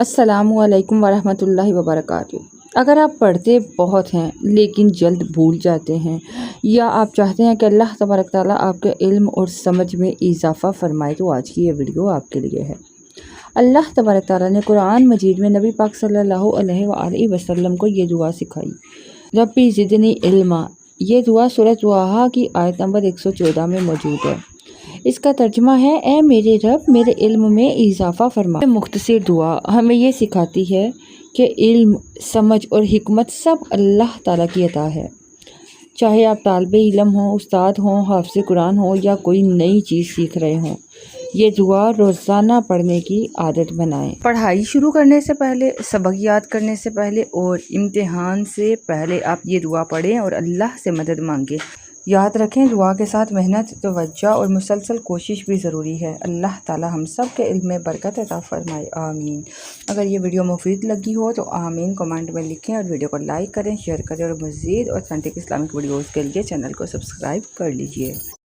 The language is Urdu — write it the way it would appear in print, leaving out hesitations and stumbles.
السلام علیکم ورحمۃ اللہ وبرکاتہ۔ اگر آپ پڑھتے بہت ہیں لیکن جلد بھول جاتے ہیں، یا آپ چاہتے ہیں کہ اللہ تبارک تعالیٰ آپ کے علم اور سمجھ میں اضافہ فرمائے، تو آج کی یہ ویڈیو آپ کے لیے ہے۔ اللہ تبارک تعالیٰ نے قرآن مجید میں نبی پاک صلی اللہ علیہ وآلہ وسلم کو یہ دعا سکھائی، ربی زدنی علما۔ یہ دعا سورہ طٰہٰ کی آیت نمبر 114 میں موجود ہے۔ اس کا ترجمہ ہے، اے میرے رب میرے علم میں اضافہ فرما۔ مختصر دعا ہمیں یہ سکھاتی ہے کہ علم، سمجھ اور حکمت سب اللہ تعالیٰ کی عطا ہے۔ چاہے آپ طالب علم ہوں، استاد ہوں، حافظ قرآن ہوں یا کوئی نئی چیز سیکھ رہے ہوں، یہ دعا روزانہ پڑھنے کی عادت بنائیں۔ پڑھائی شروع کرنے سے پہلے، سبق یاد کرنے سے پہلے اور امتحان سے پہلے آپ یہ دعا پڑھیں اور اللہ سے مدد مانگیں۔ یاد رکھیں، دعا کے ساتھ محنت، توجہ اور مسلسل کوشش بھی ضروری ہے۔ اللہ تعالیٰ ہم سب کے علم میں برکت عطا فرمائے، آمین۔ اگر یہ ویڈیو مفید لگی ہو تو آمین کمنٹ میں لکھیں اور ویڈیو کو لائک کریں، شیئر کریں اور مزید اوتھینٹک اسلامک ویڈیوز کے لیے چینل کو سبسکرائب کر لیجئے۔